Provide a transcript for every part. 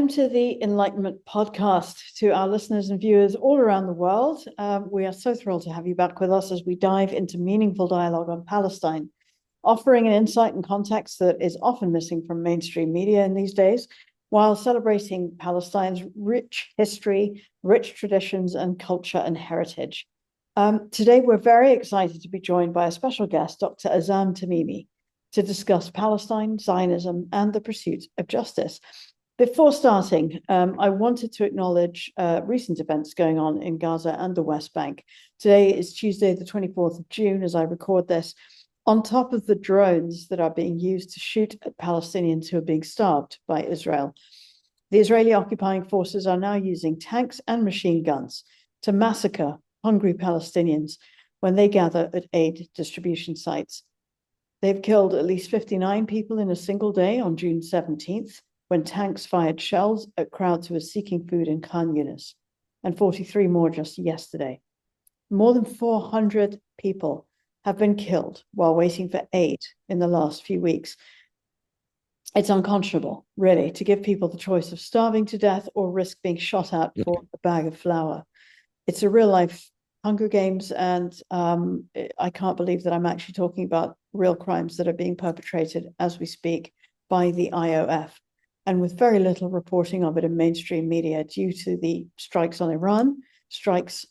Welcome to the Enlightenment Podcast. To our listeners and viewers all around the world, we are so thrilled to have you back with us as we dive into meaningful dialogue on Palestine, offering an insight and context that is often missing from mainstream media in these days, while celebrating Palestine's rich history, rich traditions, and culture and heritage. Today, we're very excited to be joined by a special guest, Dr. Azzam Tamimi, to discuss Palestine, Zionism, and the pursuit of justice. Before starting, I wanted to acknowledge recent events going on in Gaza and the West Bank. Today is Tuesday, the 24th of June, as I record this. On top of the drones that are being used to shoot at Palestinians who are being starved by Israel, the Israeli occupying forces are now using tanks and machine guns to massacre hungry Palestinians when they gather at aid distribution sites. They've killed at least 59 people in a single day on June 17th, when tanks fired shells at crowds who were seeking food in Khan Yunis, and 43 more just yesterday. More than 400 people have been killed while waiting for aid in the last few weeks. It's unconscionable, really, to give people the choice of starving to death or risk being shot at for a bag of flour. It's a real-life Hunger Games, and I can't believe that I'm actually talking about real crimes that are being perpetrated as we speak by the IOF, and with very little reporting of it in mainstream media due to the strikes on Iran, strikes,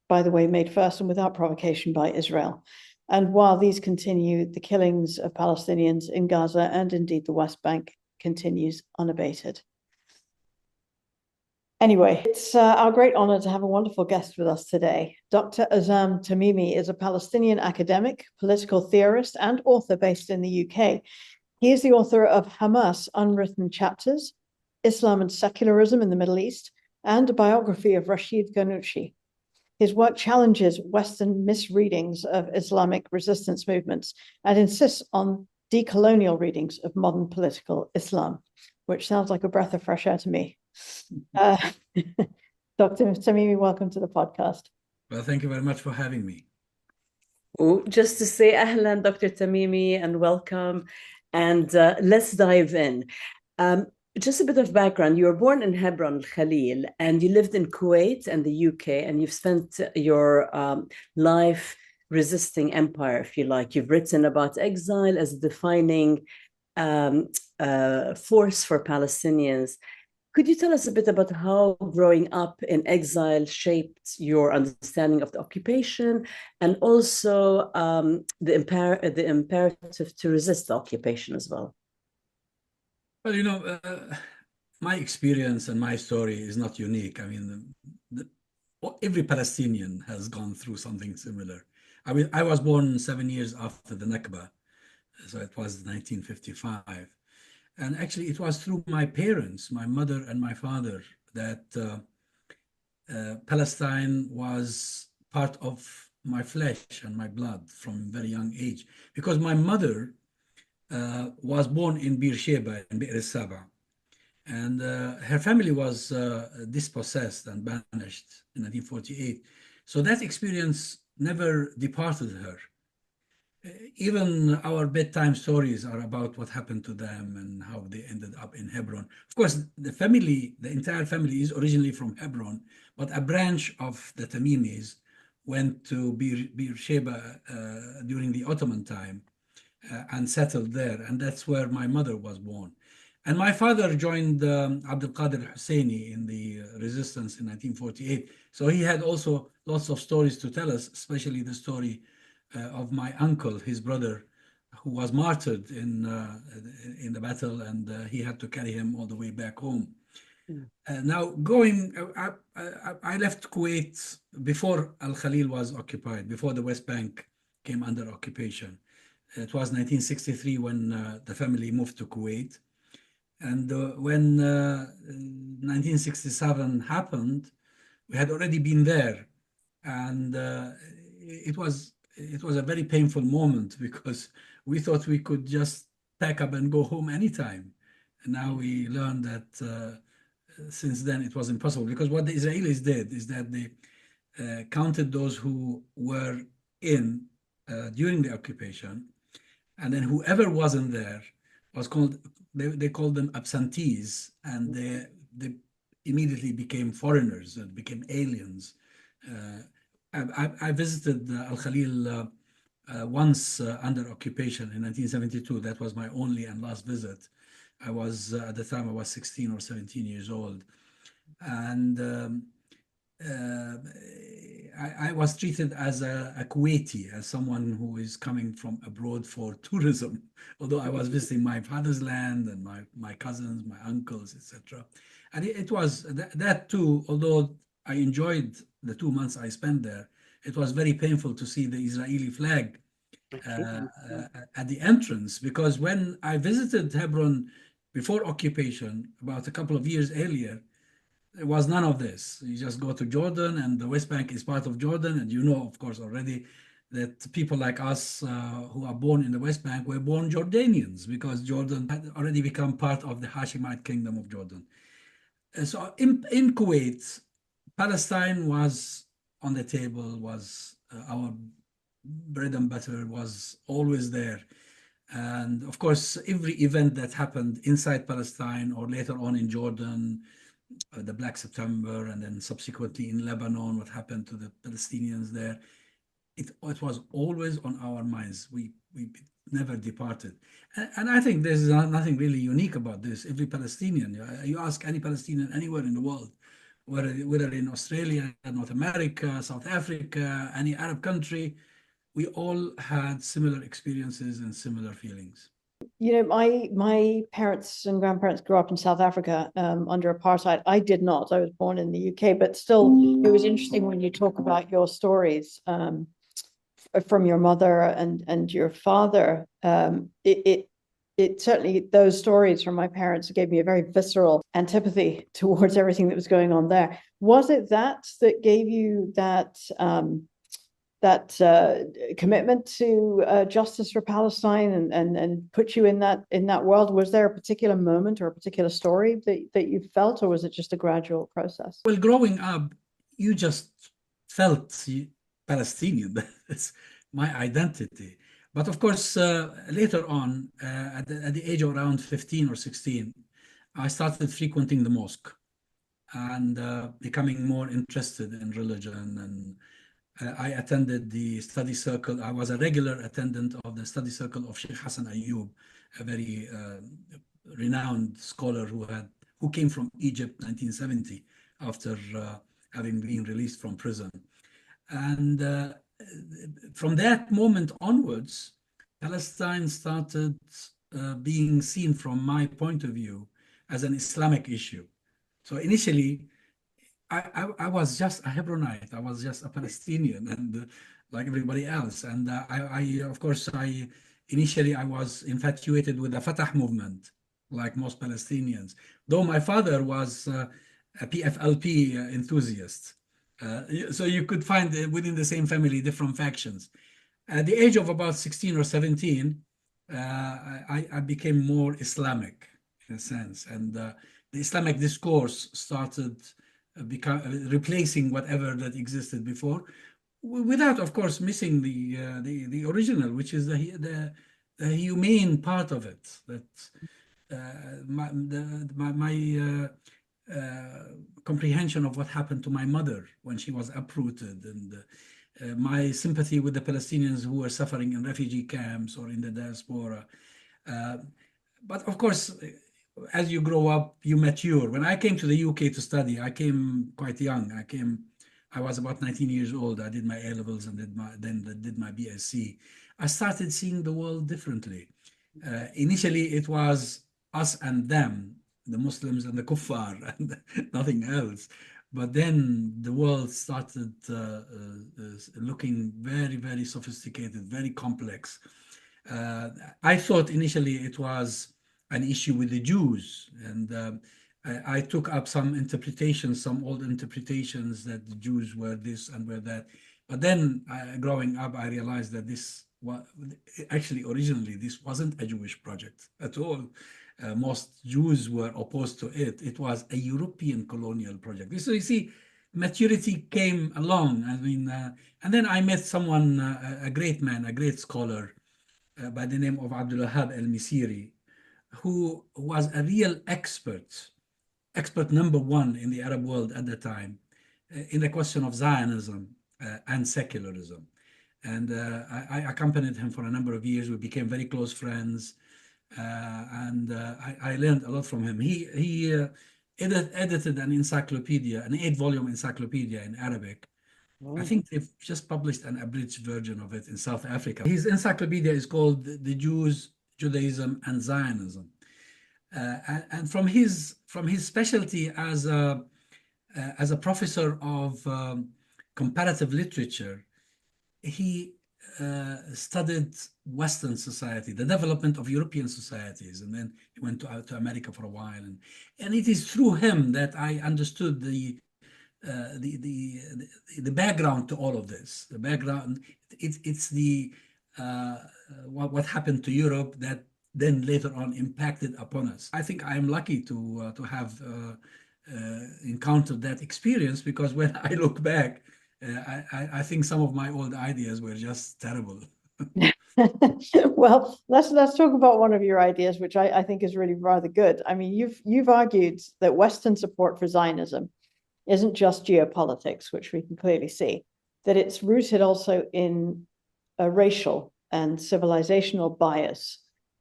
by the way, made first and without provocation by Israel. And while these continue, the killings of Palestinians in Gaza and indeed the West Bank continues unabated. Anyway, it's our great honor to have a wonderful guest with us today. Dr. Azzam Tamimi is a Palestinian academic, political theorist, and author based in the UK. He is the author of Hamas, Unwritten Chapters, Islam and Secularism in the Middle East, and a biography of Rachid Ghannouchi. His work challenges Western misreadings of Islamic resistance movements and insists on decolonial readings of modern political Islam, which sounds like a breath of fresh air to me. Dr. Tamimi, welcome to the podcast. Well, thank you very much for having me. Oh, just to say ahlan, Dr. Tamimi, and welcome. And let's dive in. Just a bit of background. You were born in Hebron, Khalil, and you lived in Kuwait and the UK, and you've spent your life resisting empire, if you like. You've written about exile as a defining force for Palestinians. Could you tell us a bit about how growing up in exile shaped your understanding of the occupation, and also the imperative to resist the occupation as well? Well, you know, my experience and my story is not unique. I mean, every Palestinian has gone through something similar. I mean, I was born 7 years after the Nakba, so it was 1955. And actually, it was through my parents, my mother and my father, that Palestine was part of my flesh and my blood from a very young age. Because my mother was born in Beersheba, in Be'er Saba. And her family was dispossessed and banished in 1948. So that experience never departed her. Even our bedtime stories are about what happened to them and how they ended up in Hebron. Of course, the entire family is originally from Hebron, but a branch of the Tamimis went to Beersheba during the Ottoman time and settled there. And that's where my mother was born. And my father joined Abdul Qadir Husseini in the resistance in 1948. So he had also lots of stories to tell us, especially the story of my uncle, his brother, who was martyred in the battle, and he had to carry him all the way back home. Now, I left Kuwait before Al-Khalil was occupied, before the West Bank came under occupation. It was 1963 when the family moved to Kuwait. And when 1967 happened, we had already been there. And it was a very painful moment because we thought we could just pack up and go home anytime. And now we learned that since then it was impossible, because what the Israelis did is that they counted those who were in during the occupation, and then whoever wasn't there was called, they called them absentees, and they immediately became foreigners and became aliens. I visited Al Khalil once under occupation in 1972. That was my only and last visit. I was at the time I was 16 or 17 years old, and uh, I was treated as a Kuwaiti, as someone who is coming from abroad for tourism, although I was visiting my father's land and my cousins, my uncles, etc. And it was that too, although I enjoyed the 2 months I spent there, it was very painful to see the Israeli flag at the entrance, because when I visited Hebron before occupation, about a couple of years earlier, there was none of this. You just go to Jordan, and the West Bank is part of Jordan, and you know, of course, already that people like us who are born in the West Bank were born Jordanians, because Jordan had already become part of the Hashemite kingdom of Jordan. So in Kuwait, Palestine was on the table, was our bread and butter, was always there. And of course, every event that happened inside Palestine or later on in Jordan, the Black September, and then subsequently in Lebanon, what happened to the Palestinians there, it was always on our minds. We never departed. And I think there's nothing really unique about this. Every Palestinian, you ask any Palestinian anywhere in the world, whether in Australia, North America, South Africa, any Arab country, we all had similar experiences and similar feelings. You know, my parents and grandparents grew up in South Africa under apartheid. I did not. I was born in the UK, but still, it was interesting when you talk about your stories from your mother and your father. It certainly, those stories from my parents gave me a very visceral antipathy towards everything that was going on there. Was it that gave you that commitment to justice for Palestine and put you in that world? Was there a particular moment or a particular story that you felt, or was it just a gradual process? Well, growing up, you just felt Palestinian. That's my identity. But of course, later on, at the age of around 15 or 16, I started frequenting the mosque and becoming more interested in religion. And I attended the study circle. I was a regular attendant of the study circle of Sheikh Hassan Ayoub, a very renowned scholar who came from Egypt 1970 after having been released from prison. And from that moment onwards, Palestine started being seen from my point of view as an Islamic issue. So initially, I was just a Hebronite. I was just a Palestinian, and like everybody else. And of course, initially I was infatuated with the Fatah movement, like most Palestinians. Though my father was a PFLP enthusiast, so you could find within the same family different factions. At the age of about 16 or 17, I became more Islamic in a sense, and the Islamic discourse started replacing whatever that existed before, without, of course, missing the original, which is the humane part of it. That my comprehension of what happened to my mother when she was uprooted, and my sympathy with the Palestinians who were suffering in refugee camps or in the diaspora. But of course, as you grow up, you mature. When I came to the UK to study, I came quite young. I was about 19 years old. I did my A-levels and then did my BSc. I started seeing the world differently. Initially, it was us and them, the Muslims and the kuffar, and nothing else. But then the world started looking very, very sophisticated, very complex. I thought initially it was an issue with the Jews, and I took up some interpretations, some old interpretations that the Jews were this and were that. But then growing up, I realized that this was actually originally this wasn't a Jewish project at all. Most Jews were opposed to it. It was a European colonial project. So you see, maturity came along. I mean, and then I met someone, a great man, a great scholar by the name of Abdul Wahab al-Misiri, who was a real expert expert number one in the Arab world at the time in the question of Zionism and secularism. And I accompanied him for a number of years. We became very close friends, and I learned a lot from him. He edited an encyclopedia, an 8-volume encyclopedia in Arabic. I think they've just published an abridged version of it in South Africa. His encyclopedia is called The Jews, Judaism, and Zionism. And from his specialty as a professor of comparative literature, he studied Western society, the development of European societies, and then he went to America for a while. And it is through him that I understood the background to all of this. The background, it's the what happened to Europe that then later on impacted upon us. I think I am lucky to have encountered that experience, because when I look back, I think some of my old ideas were just terrible. Well, let's talk about one of your ideas, which I think is really rather good. I mean, you've argued that Western support for Zionism isn't just geopolitics, which we can clearly see, that it's rooted also in a racial and civilizational bias.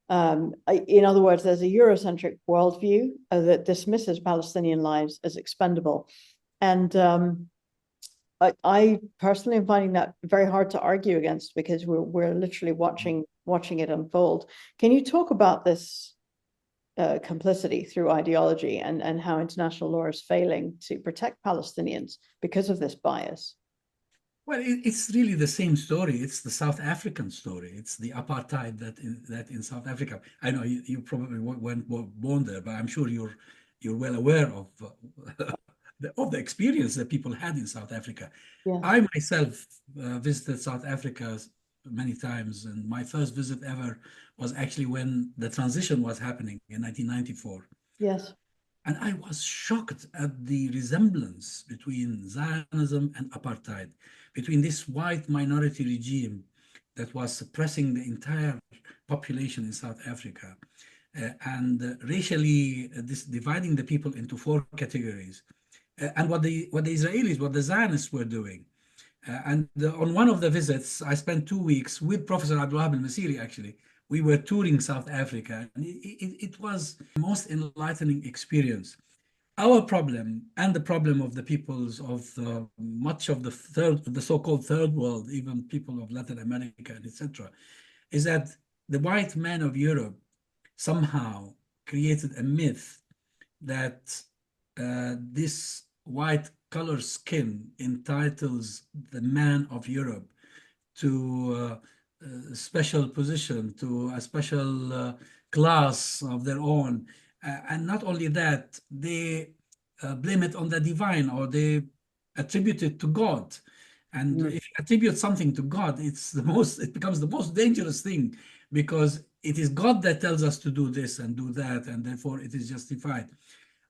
In other words, there's a Eurocentric worldview that dismisses Palestinian lives as expendable. And I personally am finding that very hard to argue against, because we're literally watching it unfold. Can you talk about this complicity through ideology and how international law is failing to protect Palestinians because of this bias? Well, it's really the same story. It's the South African story. It's the apartheid that in South Africa. I know you probably weren't born there, but I'm sure you're well aware of the experience that people had in South Africa. Yes. I myself visited South Africa many times, and my first visit ever was actually when the transition was happening in 1994. Yes. And I was shocked at the resemblance between Zionism and apartheid, between this white minority regime that was suppressing the entire population in South Africa and racially dividing the people into 4 categories. And what the Israelis, what the Zionists were doing. On one of the visits, I spent 2 weeks with Professor Abdulwahab al-Masiri, actually. We were touring South Africa, and it was the most enlightening experience. Our problem, and the problem of the peoples of much of the so-called third world, even people of Latin America, and etc., is that the white man of Europe somehow created a myth that this white color skin entitles the man of Europe to a special position, to a special class of their own. And not only that, they blame it on the divine, or they attribute it to God. And if you attribute something to God, it becomes the most dangerous thing, because it is God that tells us to do this and do that, and therefore it is justified.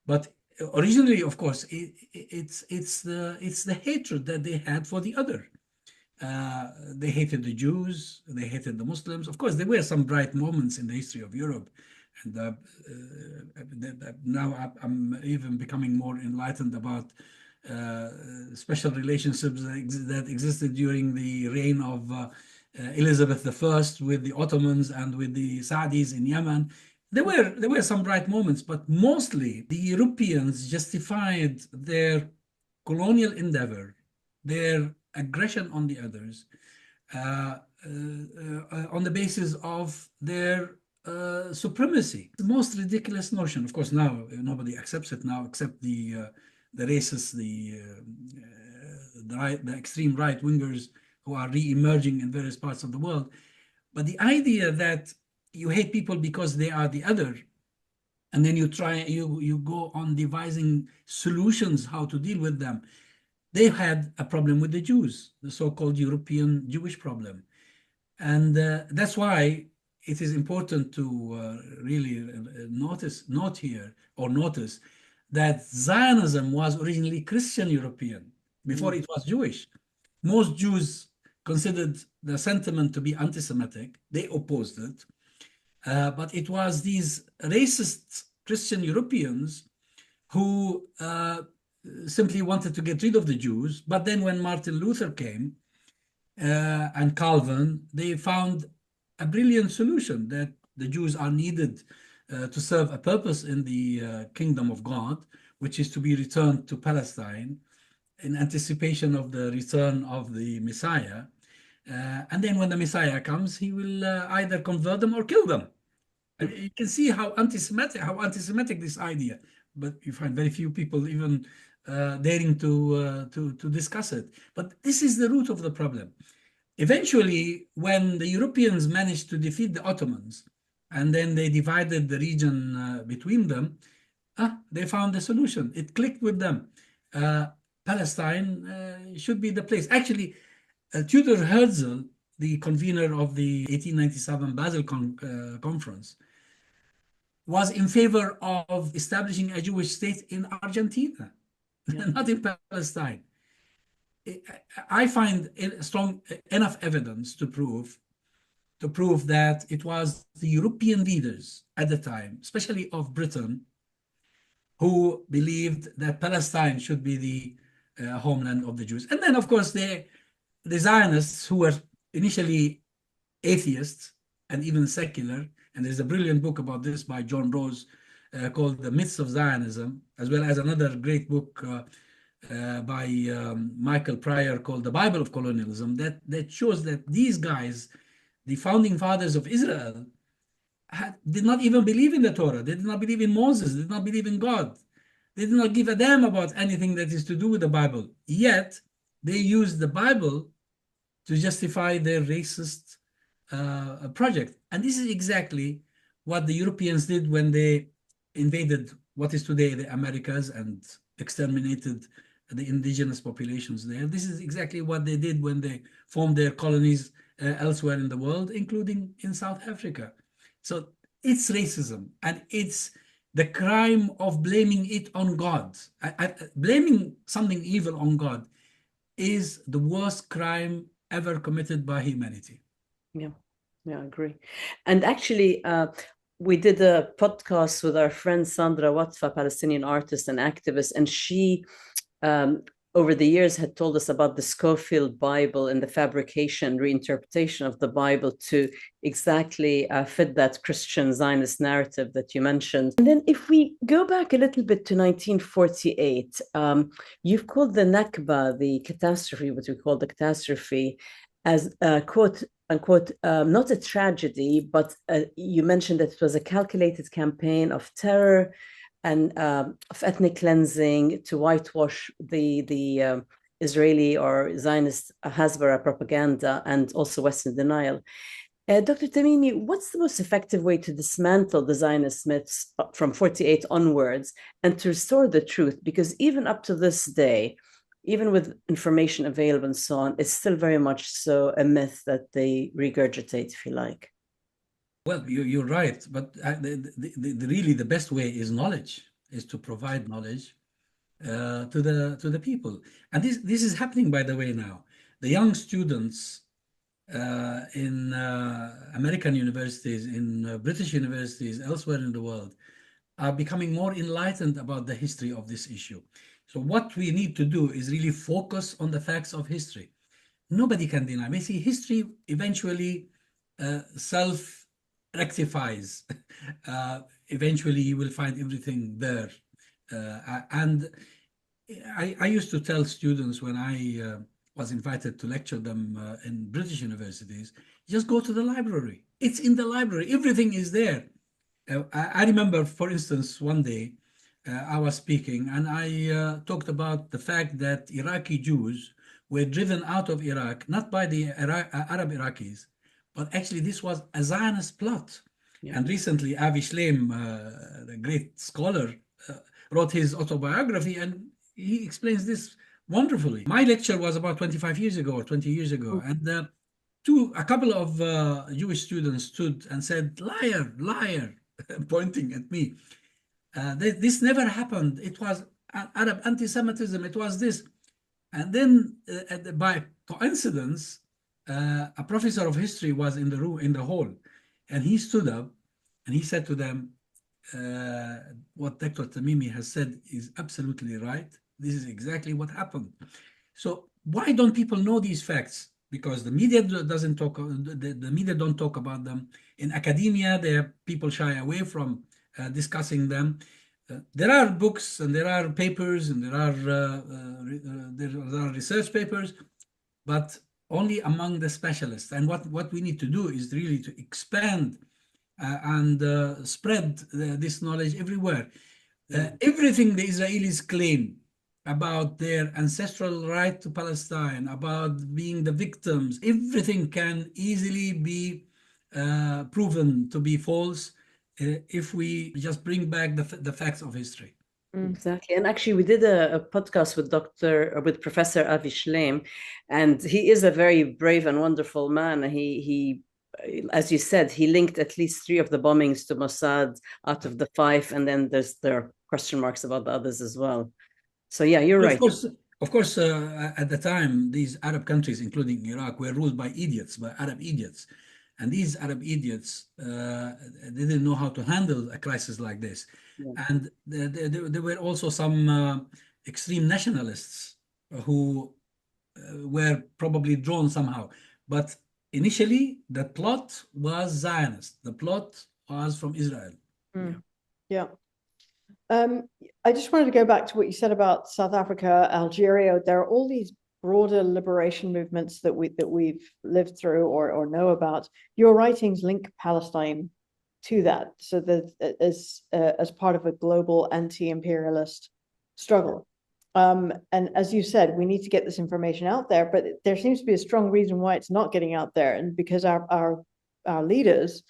But originally, of course, it's the hatred that they had for the other. They hated the Jews, they hated the Muslims. Of course, there were some bright moments in the history of Europe, and now I'm even becoming more enlightened about special relationships that existed during the reign of Elizabeth I with the Ottomans and with the Saudis in Yemen. There were some bright moments, but mostly the Europeans justified their colonial endeavor, their aggression on the others, on the basis of their supremacy. The most ridiculous notion. Of course, now nobody accepts it now, except the racists, the extreme right wingers who are re-emerging in various parts of the world. But the idea that you hate people because they are the other, and then you go on devising solutions how to deal with them. They had a problem with the Jews, the so-called European Jewish problem. And that's why it is important to really notice that Zionism was originally Christian European before it was Jewish. Most Jews considered the sentiment to be anti-Semitic. They opposed it. But it was these racist Christian Europeans who simply wanted to get rid of the Jews. But then when Martin Luther came and Calvin, they found a brilliant solution that the Jews are needed to serve a purpose in the kingdom of God, which is to be returned to Palestine in anticipation of the return of the Messiah. And then when the Messiah comes, he will either convert them or kill them. And you can see how anti-Semitic this idea, but you find very few people even daring to discuss it. But this is the root of the problem. Eventually, when the Europeans managed to defeat the Ottomans, and then they divided the region between them, they found a solution. It clicked with them. Palestine should be the place. Actually, Theodor Herzl, the convener of the 1897 Basel Conference, was in favor of establishing a Jewish state in Argentina, not in Palestine. I find strong enough evidence to prove that it was the European leaders at the time, especially of Britain, who believed that Palestine should be the homeland of the Jews. And then, of course, the Zionists, who were initially atheists and even secular, and there's a brilliant book about this by John Rose called The Myths of Zionism, as well as another great book by Michael Pryor called The Bible of Colonialism, that shows that these guys, the founding fathers of Israel, did not even believe in the Torah. They did not believe in Moses. They did not believe in God. They did not give a damn about anything that is to do with the Bible. Yet, they used the Bible to justify their racist project. And this is exactly what the Europeans did when they invaded what is today the Americas and exterminated the indigenous populations there. This is exactly what they did when they formed their colonies elsewhere in the world, including in South Africa. So it's racism, and it's the crime of blaming it on God. Blaming something evil on God is the worst crime ever committed by humanity. Yeah, I agree. And actually, we did a podcast with our friend Sandra Watfa, Palestinian artist and activist, and she, over the years, had told us about the Schofield Bible and the fabrication, reinterpretation of the Bible to exactly fit that Christian Zionist narrative that you mentioned. And then if we go back a little bit to 1948, you've called the Nakba, the catastrophe, what we call the catastrophe, as quote unquote, not a tragedy, but you mentioned that it was a calculated campaign of terror and of ethnic cleansing to whitewash the Israeli or Zionist Hasbara propaganda and also Western denial. Dr. Tamimi, what's the most effective way to dismantle the Zionist myths from 48 onwards and to restore the truth? Because even up to this day, even with information available and so on, it's still very much so a myth that they regurgitate, if you like. Well, you're right, but really the best way is knowledge, is to provide knowledge to the people. And this is happening, by the way, now. The young students in American universities, in British universities, elsewhere in the world, are becoming more enlightened about the history of this issue. So what we need to do is really focus on the facts of history. Nobody can deny. You see, history eventually self-rectifies. Eventually, you will find everything there. And I used to tell students when I was invited to lecture them in British universities, just go to the library. It's in the library. Everything is there. I remember, for instance, one day I was speaking and I talked about the fact that Iraqi Jews were driven out of Iraq, not by the Arab Iraqis, but actually this was a Zionist plot. Yeah. And recently Avi Shlaim, the great scholar, wrote his autobiography and he explains this wonderfully. My lecture was about 25 years ago or 20 years ago. And a couple of Jewish students stood and said, liar, liar, pointing at me. This never happened. It was Arab anti-Semitism. It was this. And then by coincidence, a professor of history was in the room, in the hall, and he stood up and he said to them, what Dr. Tamimi has said is absolutely right. This is exactly what happened. So why don't people know these facts? Because the media doesn't talk, the media don't talk about them. In academia, people shy away from discussing them. There are books and there are papers and there are research papers, but only among the specialists. And what we need to do is really to expand and spread this knowledge everywhere. Everything the Israelis claim about their ancestral right to Palestine, about being the victims, everything can easily be proven to be false if we just bring back the facts of history. Exactly. And actually, we did a podcast with Professor Avi Shleim, and he is a very brave and wonderful man. He, as you said, he linked at least 3 of the bombings to Mossad out of the 5, and then there are question marks about the others as well. So yeah, you're right. Of course, at the time, these Arab countries, including Iraq, were ruled by idiots, by Arab idiots. And these Arab idiots, they didn't know how to handle a crisis like this. Yeah. And there were also some extreme nationalists who were probably drawn somehow. But initially, the plot was Zionist. The plot was from Israel. Yeah. I just wanted to go back to what you said about South Africa, Algeria. There are all these broader liberation movements that we've lived through or know about. Your writings link Palestine to that, so that as part of a global anti-imperialist struggle. And as you said, we need to get this information out there, but there seems to be a strong reason why it's not getting out there, and because our leaders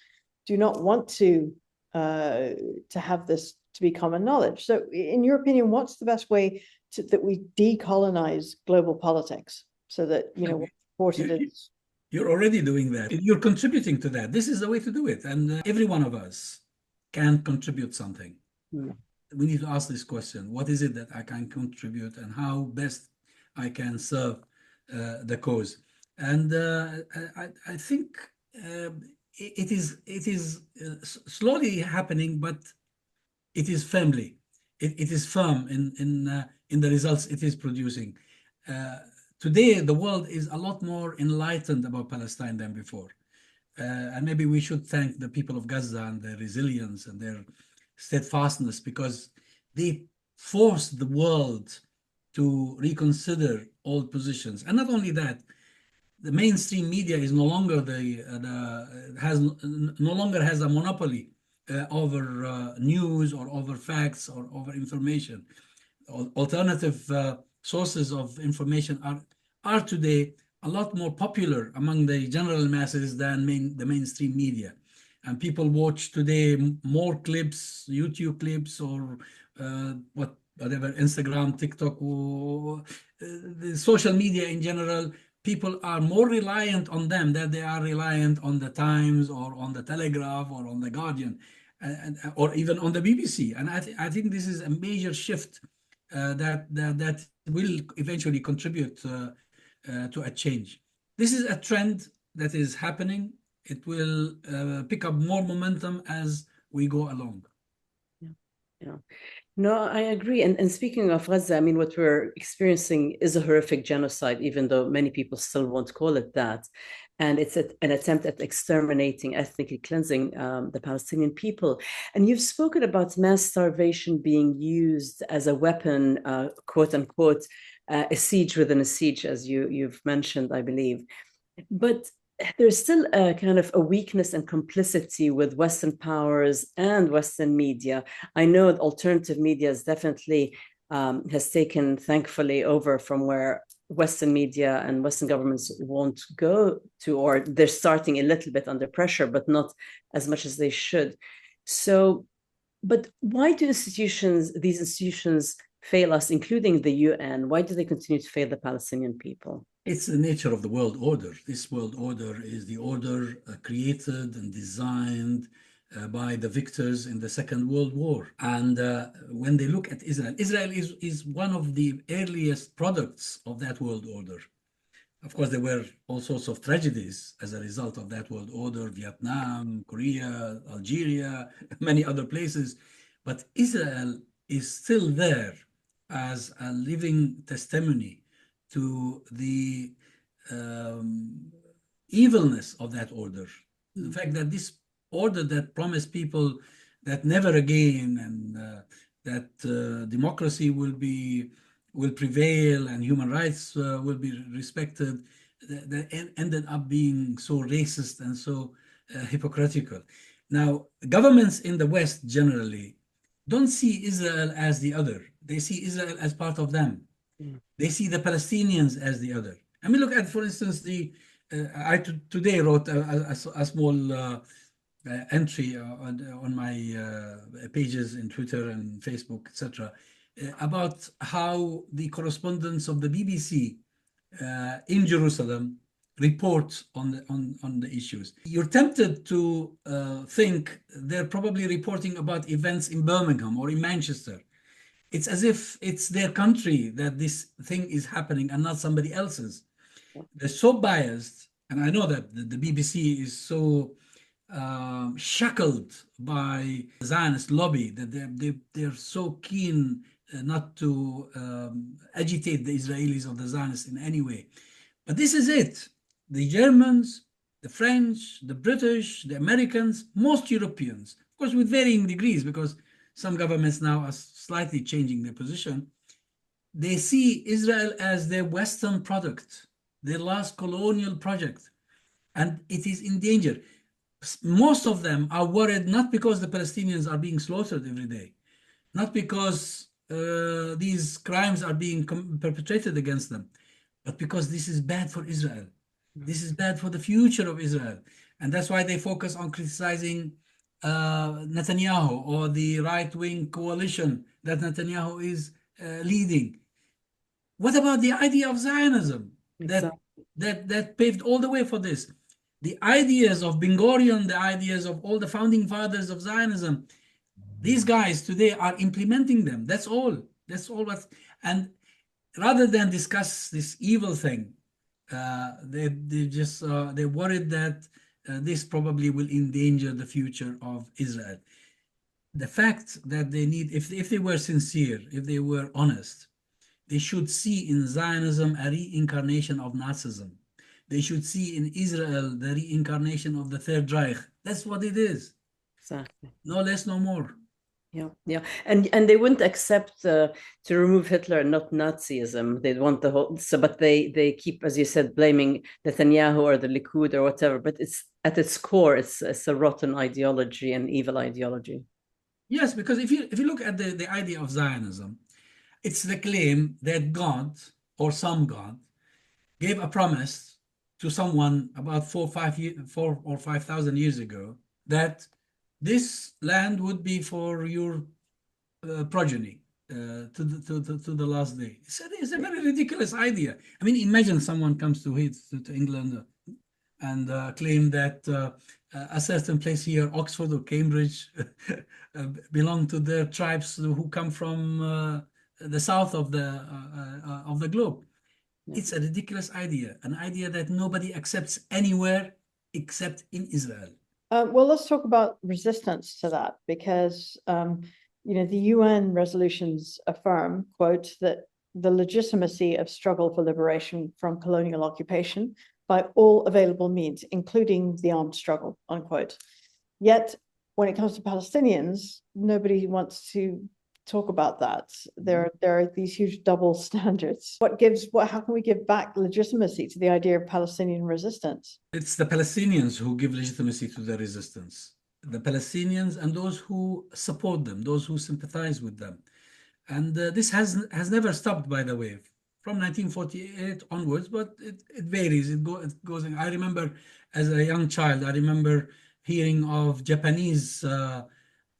do not want to have this to be common knowledge. So in your opinion, what's the best way that we decolonize global politics so that, you're already doing that. You're contributing to that. This is the way to do it. And every one of us can contribute something. We need to ask this question. What is it that I can contribute and how best I can serve the cause? And I think it is slowly happening, but it is firmly. It is firm in the results it is producing. Today, the world is a lot more enlightened about Palestine than before. And maybe we should thank the people of Gaza and their resilience and their steadfastness, because they forced the world to reconsider old positions. And not only that, the mainstream media is no longer no longer has a monopoly over news or over facts or over information. Alternative sources of information are today a lot more popular among the general masses than the mainstream media. And people watch today more clips, YouTube clips, or whatever, Instagram, TikTok, or the social media in general. People are more reliant on them than they are reliant on the Times or on the Telegraph or on the Guardian, or even on the BBC. And I think this is a major shift that will eventually contribute to a change. This is a trend that is happening. It will pick up more momentum as we go along. Yeah. No, I agree. And speaking of Gaza, I mean, what we're experiencing is a horrific genocide, even though many people still won't call it that. And it's an attempt at exterminating, ethnically cleansing the Palestinian people. And you've spoken about mass starvation being used as a weapon, quote unquote, a siege within a siege, as you've mentioned, I believe. But there's still a kind of a weakness and complicity with Western powers and Western media. I know that alternative media is definitely has taken, thankfully, over from where Western media and Western governments won't go to, or they're starting a little bit under pressure, but not as much as they should. So, but why do these institutions fail us, including the UN? Why do they continue to fail the Palestinian people? It's the nature of the world order. This world order is the order created and designed by the victors in the Second World War. And when they look at Israel, Israel is one of the earliest products of that world order. Of course, there were all sorts of tragedies as a result of that world order, Vietnam, Korea, Algeria, many other places. But Israel is still there as a living testimony to the evilness of that order. The fact that this order that promised people that never again and that democracy will prevail and human rights will be respected, that ended up being so racist and so hypocritical. Now, governments in the West generally don't see Israel as the other. They see Israel as part of them. They see the Palestinians as the other. I mean, look at, for instance, I today wrote a small entry on my pages in Twitter and Facebook, etc., about how the correspondents of the BBC in Jerusalem report on the issues. You're tempted to think they're probably reporting about events in Birmingham or in Manchester. It's as if it's their country that this thing is happening and not somebody else's. They're so biased, and I know that the BBC is so shackled by the Zionist lobby that they're so keen not to agitate the Israelis or the Zionists in any way. But this is it. The Germans, the French, the British, the Americans, most Europeans, of course, with varying degrees, because some governments now are slightly changing their position. They see Israel as their Western product, their last colonial project, and it is in danger. Most of them are worried not because the Palestinians are being slaughtered every day, not because these crimes are being perpetrated against them, but because this is bad for Israel. This is bad for the future of Israel. And that's why they focus on criticizing Netanyahu or the right-wing coalition that Netanyahu is leading. What about the idea of Zionism that paved all the way for this? The ideas of Ben Gurion, the ideas of all the founding fathers of Zionism, these guys today are implementing them. That's all. That's all. And rather than discuss this evil thing, they're worried that this probably will endanger the future of Israel. The fact that they need, if they were sincere, if they were honest, they should see in Zionism a reincarnation of Nazism. They should see in Israel the reincarnation of the Third Reich. That's what it is. Exactly. No less, no more. Yeah. And they wouldn't accept to remove Hitler and not Nazism. They'd want the whole. So, but they keep, as you said, blaming Netanyahu or the Likud or whatever. But it's at its core, it's a rotten ideology and evil ideology. Yes, because if you look at the idea of Zionism, it's the claim that God or some God gave a promise to someone about 4 or 5,000 years ago that this land would be for your progeny to the last day. It's a very ridiculous idea. I mean, imagine someone comes to England and claim that a certain place here, Oxford or Cambridge, belong to their tribes who come from the south of the globe. Yeah. It's a ridiculous idea, an idea that nobody accepts anywhere except in Israel. Well, let's talk about resistance to that, because the UN resolutions affirm, quote, that the legitimacy of struggle for liberation from colonial occupation by all available means, including the armed struggle, unquote. Yet, when it comes to Palestinians, nobody wants to talk about that. There are these huge double standards. How can we give back legitimacy to the idea of Palestinian resistance? It's the Palestinians who give legitimacy to the resistance. The Palestinians and those who support them, those who sympathize with them. And this has never stopped, by the way, from 1948 onwards, but it varies. It goes. I remember as a young child, I remember hearing of Japanese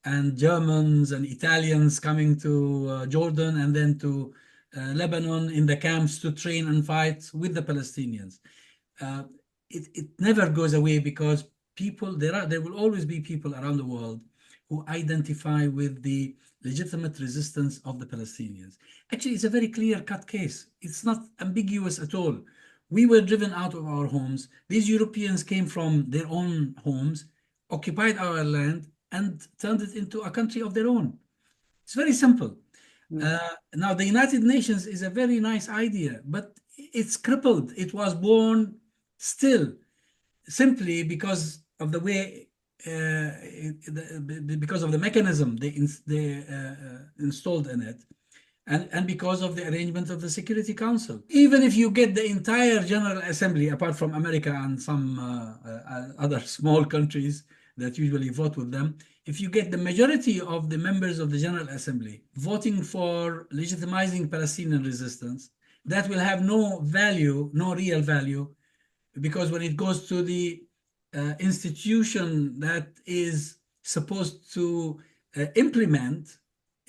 and Germans and Italians coming to Jordan and then to Lebanon in the camps to train and fight with the Palestinians. It never goes away because there will always be people around the world who identify with the legitimate resistance of the Palestinians. Actually, it's a very clear-cut case. It's not ambiguous at all. We were driven out of our homes. These Europeans came from their own homes, occupied our land, and turned it into a country of their own. It's very simple. Now, the United Nations is a very nice idea, but it's crippled. It was born still simply because of the way, because of the mechanism they installed in it, and because of the arrangement of the Security Council. Even if you get the entire General Assembly, apart from America and some other small countries that usually vote with them, if you get the majority of the members of the General Assembly voting for legitimizing Palestinian resistance, that will have no value, no real value, because when it goes to the institution that is supposed to implement,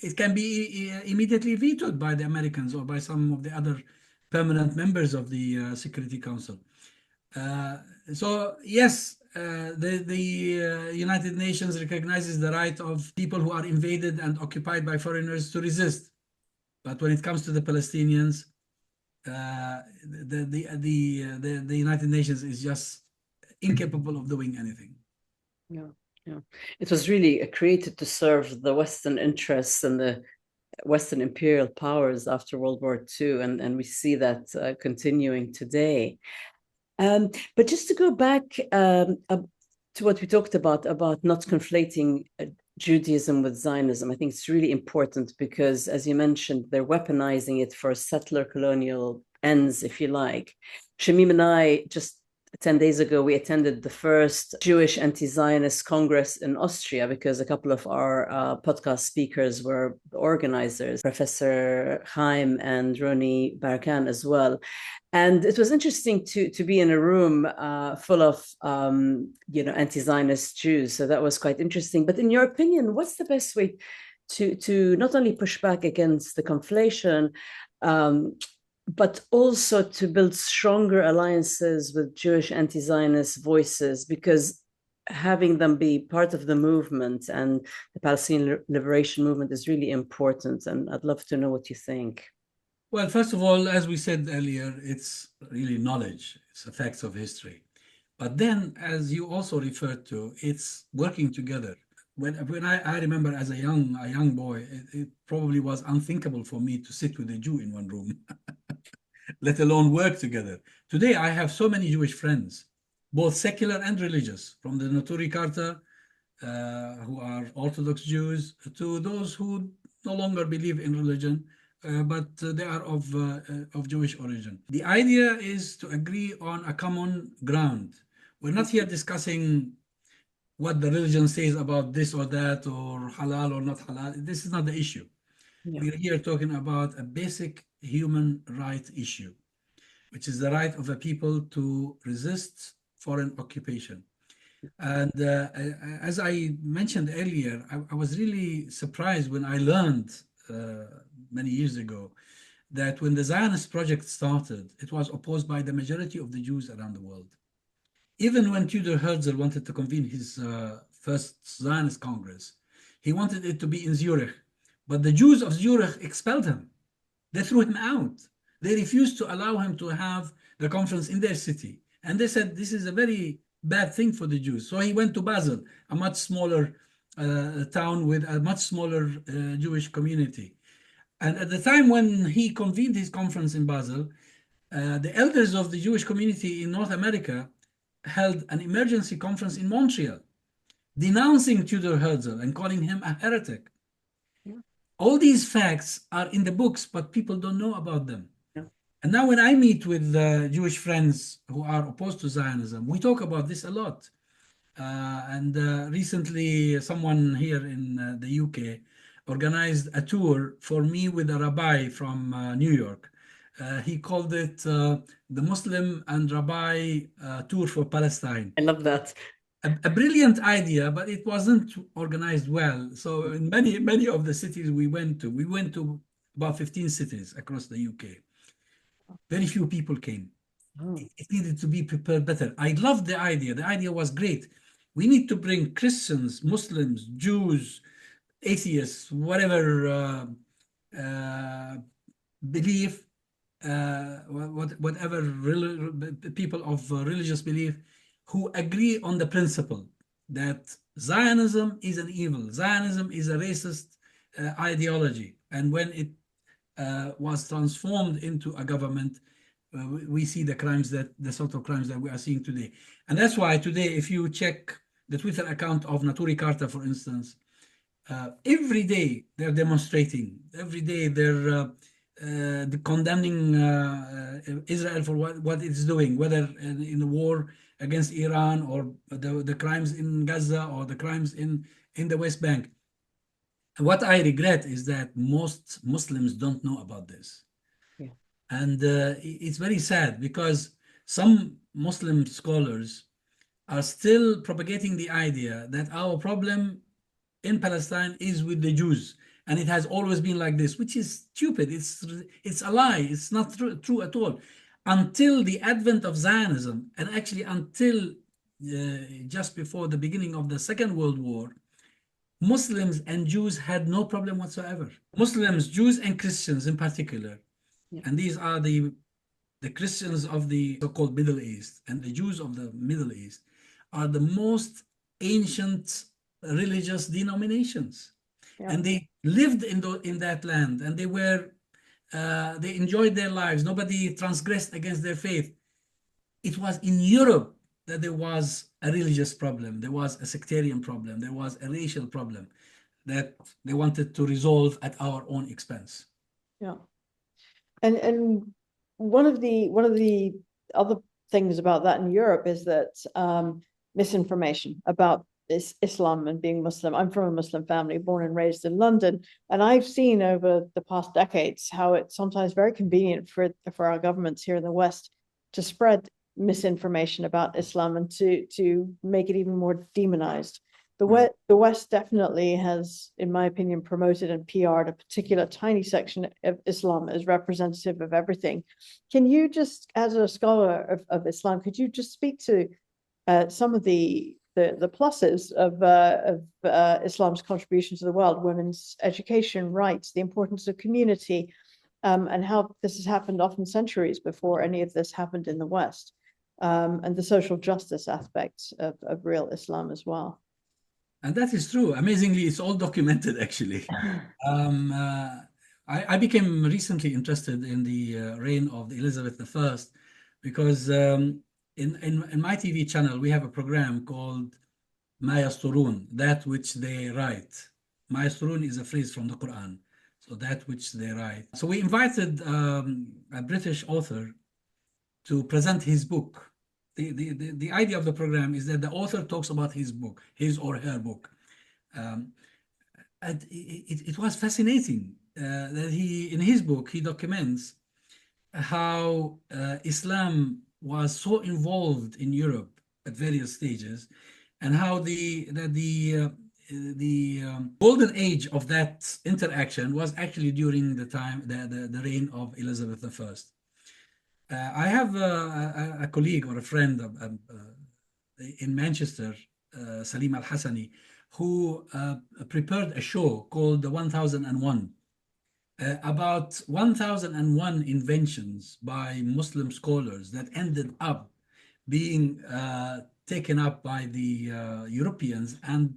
it can be immediately vetoed by the Americans or by some of the other permanent members of the Security Council. So yes, the United Nations recognizes the right of people who are invaded and occupied by foreigners to resist. But when it comes to the Palestinians, the United Nations is just incapable of doing anything. Yeah, yeah. It was really created to serve the Western interests and the Western imperial powers after World War II, and we see that continuing today. But just to go back to what we talked about not conflating Judaism with Zionism, I think it's really important because, as you mentioned, they're weaponizing it for settler colonial ends, if you like. Shamim and I, just 10 days ago, we attended the first Jewish anti-Zionist Congress in Austria because a couple of our podcast speakers were organizers, Professor Chaim and Roni Barakan as well. And it was interesting to be in a room full of, anti-Zionist Jews. So that was quite interesting. But in your opinion, what's the best way to not only push back against the conflation, but also to build stronger alliances with Jewish anti-Zionist voices? Because having them be part of the movement and the Palestinian liberation movement is really important. And I'd love to know what you think. Well, first of all, as we said earlier, it's really knowledge, it's the facts of history. But then, as you also referred to, it's working together. When I remember as a young boy, it probably was unthinkable for me to sit with a Jew in one room, let alone work together. Today, I have so many Jewish friends, both secular and religious, from the Naturi Karta, who are Orthodox Jews, to those who no longer believe in religion, but they are of Jewish origin. The idea is to agree on a common ground. We're not here discussing what the religion says about this or that, or halal or not halal. This is not the issue. Yeah. We're here talking about a basic human right issue, which is the right of a people to resist foreign occupation. And as I mentioned earlier, I was really surprised when I learned many years ago that when the Zionist project started, it was opposed by the majority of the Jews around the world. Even when Theodor Herzl wanted to convene his first Zionist Congress, he wanted it to be in Zurich, but the Jews of Zurich expelled him. They threw him out. They refused to allow him to have the conference in their city. And they said, this is a very bad thing for the Jews. So he went to Basel, a much smaller town with a much smaller Jewish community. And at the time when he convened his conference in Basel, the elders of the Jewish community in North America held an emergency conference in Montreal, denouncing Theodor Herzl and calling him a heretic. Yeah. All these facts are in the books, but people don't know about them. Yeah. And now when I meet with Jewish friends who are opposed to Zionism, we talk about this a lot. Recently, someone here in the UK organized a tour for me with a rabbi from New York. He called it the Muslim and Rabbi Tour for Palestine. I love that. A brilliant idea, but it wasn't organized well. So in many of the cities we went to about 15 cities across the UK. Very few people came. Oh. It needed to be prepared better. I loved the idea. The idea was great. We need to bring Christians, Muslims, Jews, atheists, whatever belief, whatever people of religious belief who agree on the principle that Zionism is an evil, Zionism is a racist ideology, and when it was transformed into a government, we see the sort of crimes that we are seeing today. And that's why today, if you check the Twitter account of Naturi Karta, for instance, every day they're demonstrating, every day they're condemning Israel for what it's doing, whether in the war against Iran or the crimes in Gaza or the crimes in the West Bank. What I regret is that most Muslims don't know about this. Yeah. And it's very sad because some Muslim scholars are still propagating the idea that our problem in Palestine is with the Jews, and it has always been like this, which is stupid. It's a lie. It's not true at all. Until the advent of Zionism, and actually until just before the beginning of the Second World War, Muslims and Jews had no problem whatsoever. Muslims, Jews, and Christians in particular, Yeah. and these are the Christians of the so-called Middle East and the Jews of the Middle East, are the most ancient religious denominations. Yeah. And they lived in that land, and they enjoyed their lives. Nobody transgressed against their faith. It was in Europe that there was a religious problem, there was a sectarian problem, there was a racial problem that they wanted to resolve at our own expense. Yeah. And one of the other things about that in Europe is that misinformation about Islam and being Muslim. I'm from a Muslim family, born and raised in London, and I've seen over the past decades how it's sometimes very convenient for our governments here in the West to spread misinformation about Islam and to make it even more demonized. The West definitely has, in my opinion, promoted and PR'd a particular tiny section of Islam as representative of everything. Can you just, as a scholar of Islam, could you just speak to some of the pluses of Islam's contribution to the world, women's education, rights, the importance of community, and how this has happened often centuries before any of this happened in the West, and the social justice aspects of real Islam as well? And that is true. Amazingly, it's all documented, actually. I became recently interested in the reign of Elizabeth I because in my TV channel, we have a program called Ma Yasturun, that which they write. Ma Yasturun is a phrase from the Quran, so that which they write. So we invited a British author to present his book. The idea of the program is that the author talks about his book, his or her book. And it was fascinating that in his book, he documents how Islam was so involved in Europe at various stages, and how the golden age of that interaction was actually during the reign of Elizabeth I. I have a colleague or a friend in Manchester, Salim Al-Hassani, who prepared a show called The 1001 about 1001 inventions by Muslim scholars that ended up being taken up by the Europeans and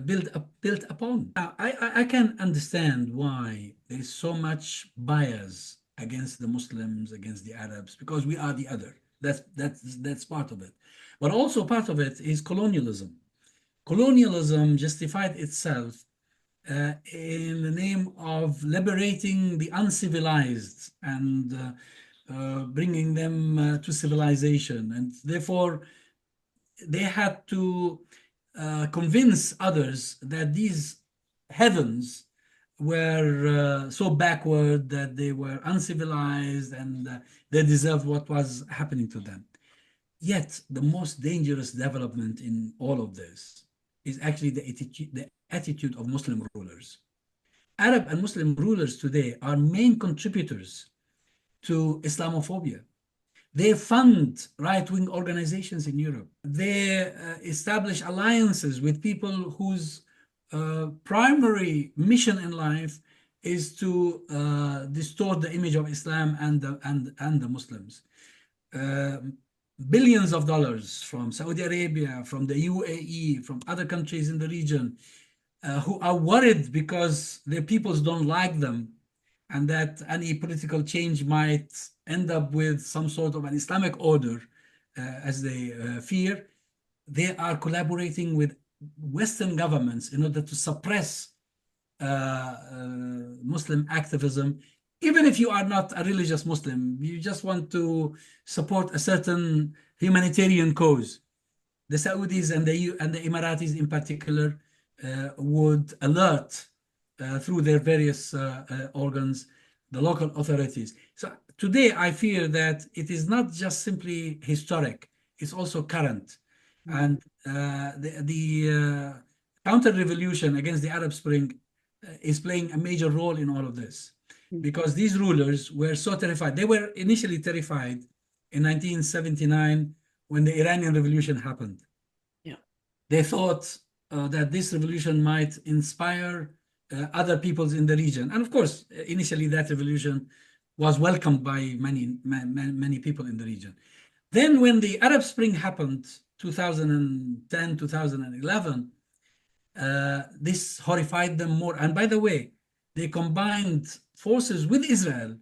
built upon. Now, I can understand why there is so much bias against the Muslims, against the Arabs, because we are the other. That's part of it. But also part of it is colonialism. Colonialism justified itself in the name of liberating the uncivilized and bringing them to civilization. And therefore, they had to convince others that these heathens were so backward, that they were uncivilized, and they deserved what was happening to them. Yet, the most dangerous development in all of this is actually the attitude of Muslim rulers. Arab and Muslim rulers today are main contributors to Islamophobia. They fund right-wing organizations in Europe. They establish alliances with people whose primary mission in life is to distort the image of Islam and the Muslims. Billions of dollars from Saudi Arabia, from the UAE, from other countries in the region, who are worried because their peoples don't like them, and that any political change might end up with some sort of an Islamic order, as they fear. They are collaborating with Western governments in order to suppress Muslim activism. Even if you are not a religious Muslim, you just want to support a certain humanitarian cause. The Saudis and the Emiratis in particular would alert through their various organs, the local authorities. So today I fear that it is not just simply historic, it's also current. And the counter-revolution against the Arab Spring is playing a major role in all of this, because these rulers were so terrified. They were initially terrified in 1979 when the Iranian Revolution happened. Yeah. They thought that this revolution might inspire other peoples in the region. And of course, initially that revolution was welcomed by many people in the region. Then when the Arab Spring happened, 2010, 2011, this horrified them more. And by the way, they combined forces with Israel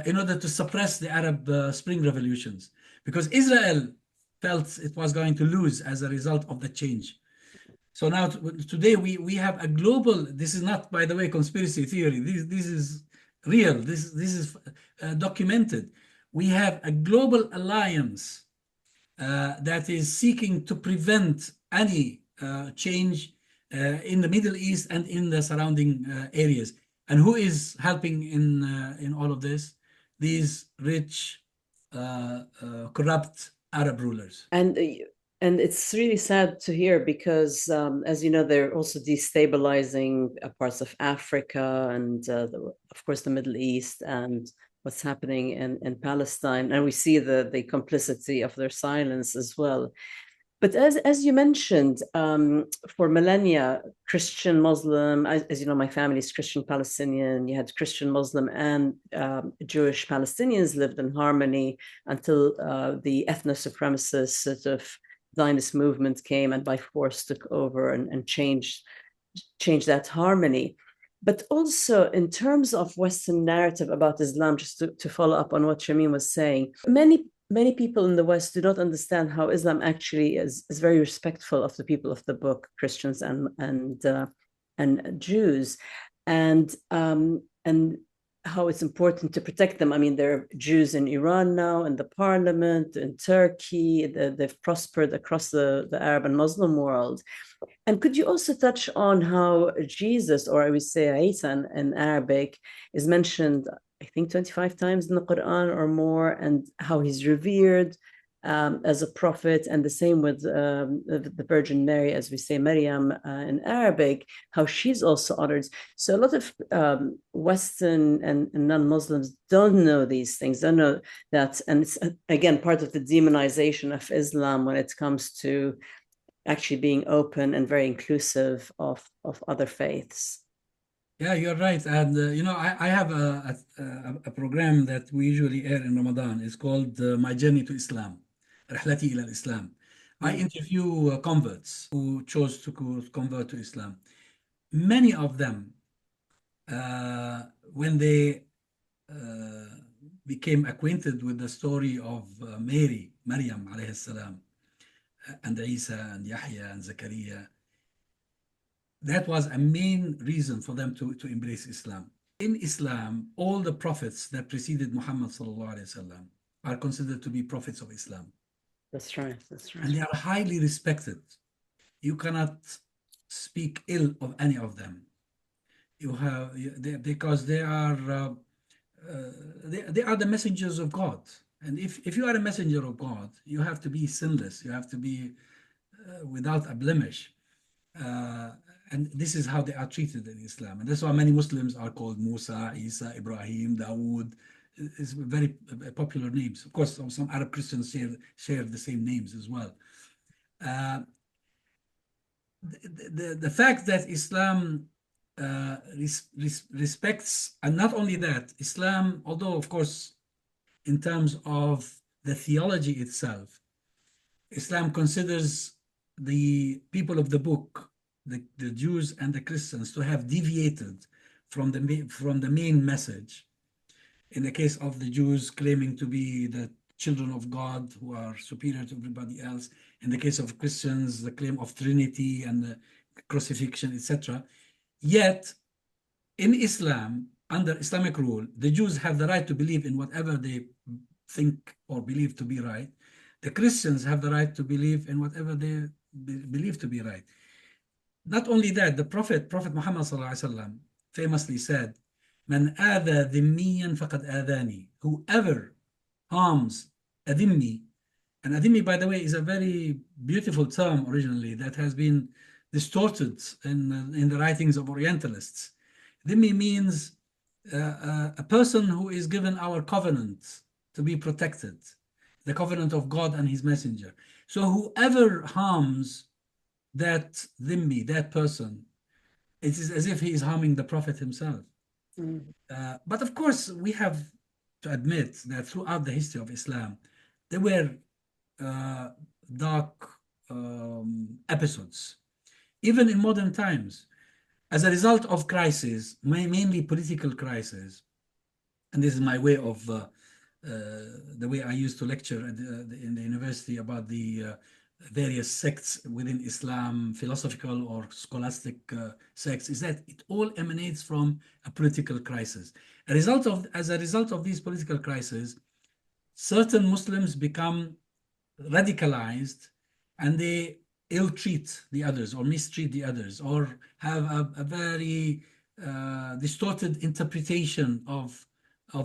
in order to suppress the Arab Spring revolutions, because Israel felt it was going to lose as a result of the change. So now today we have a global, this is not, by the way, conspiracy theory, this is real, this is documented. We have a global alliance that is seeking to prevent any change in the Middle East and in the surrounding areas. And who is helping in all of this? These rich, corrupt Arab rulers. And it's really sad to hear because, as you know, they're also destabilizing parts of Africa and, of course, the Middle East and what's happening in Palestine. And we see the complicity of their silence as well. But as you mentioned, for millennia, Christian, Muslim, as you know, my family is Christian Palestinian. You had Christian, Muslim, and Jewish Palestinians lived in harmony until the ethno-supremacist sort of Zionist movement came and by force took over and changed that harmony. But also in terms of Western narrative about Islam, just to follow up on what Shamim was saying, many people in the West do not understand how Islam actually is very respectful of the people of the book, Christians and Jews, and how it's important to protect them. I mean, there are Jews in Iran now, in the parliament, in Turkey. They've prospered across the Arab and Muslim world. And could you also touch on how Jesus, or I would say Isa in Arabic, is mentioned, I think 25 times in the Quran or more, and how he's revered as a prophet, and the same with the Virgin Mary, as we say Maryam in Arabic, how she's also honored. So a lot of Western and non-Muslims don't know these things, don't know that, and it's again part of the demonization of Islam when it comes to actually being open and very inclusive of other faiths. Yeah, you're right. And you know, I have a program that we usually air in Ramadan. It's called My Journey to Islam, رحلتي إلى الإسلام. I interview converts who chose to convert to Islam. Many of them, when they became acquainted with the story of Maryam alayhi salam, and Isa and Yahya and Zakaria, that was a main reason for them to embrace Islam. In Islam, all the prophets that preceded Muhammad sallallahu alaihi wasallam are considered to be prophets of Islam. That's right. That's right. And they are highly respected. You cannot speak ill of any of them. Because they are the messengers of God. And if you are a messenger of God, you have to be sinless. You have to be without a blemish. And this is how they are treated in Islam. And that's why many Muslims are called Musa, Isa, Ibrahim, Dawood. It's very popular names. Of course, some Arab Christians share the same names as well. The fact that Islam respects, and not only that, Islam, although of course, in terms of the theology itself, Islam considers the people of the book, the Jews and the Christians, to have deviated from the main message. In the case of the Jews claiming to be the children of God who are superior to everybody else. In the case of Christians, the claim of Trinity and the crucifixion, etc. Yet, in Islam, under Islamic rule, the Jews have the right to believe in whatever they think or believe to be right. The Christians have the right to believe in whatever they believe to be right. Not only that, the Prophet Muhammad ﷺ famously said, "Man adha dhimmiyan faqad adhani." Whoever harms a dhimmi, and a dhimmi, by the way, is a very beautiful term originally that has been distorted in the writings of Orientalists. Dhimmi means a person who is given our covenant to be protected, the covenant of God and his messenger. So whoever harms that dhimmi, that person, it is as if he is harming the Prophet himself. But of course, we have to admit that throughout the history of Islam, there were dark episodes, even in modern times, as a result of crises, mainly political crises. And this is my way of the way I used to lecture in the university about the various sects within Islam, philosophical or scholastic sects, is that it all emanates from a political crisis. As a result of these political crises, certain Muslims become radicalized and they ill-treat the others or mistreat the others or have a very distorted interpretation of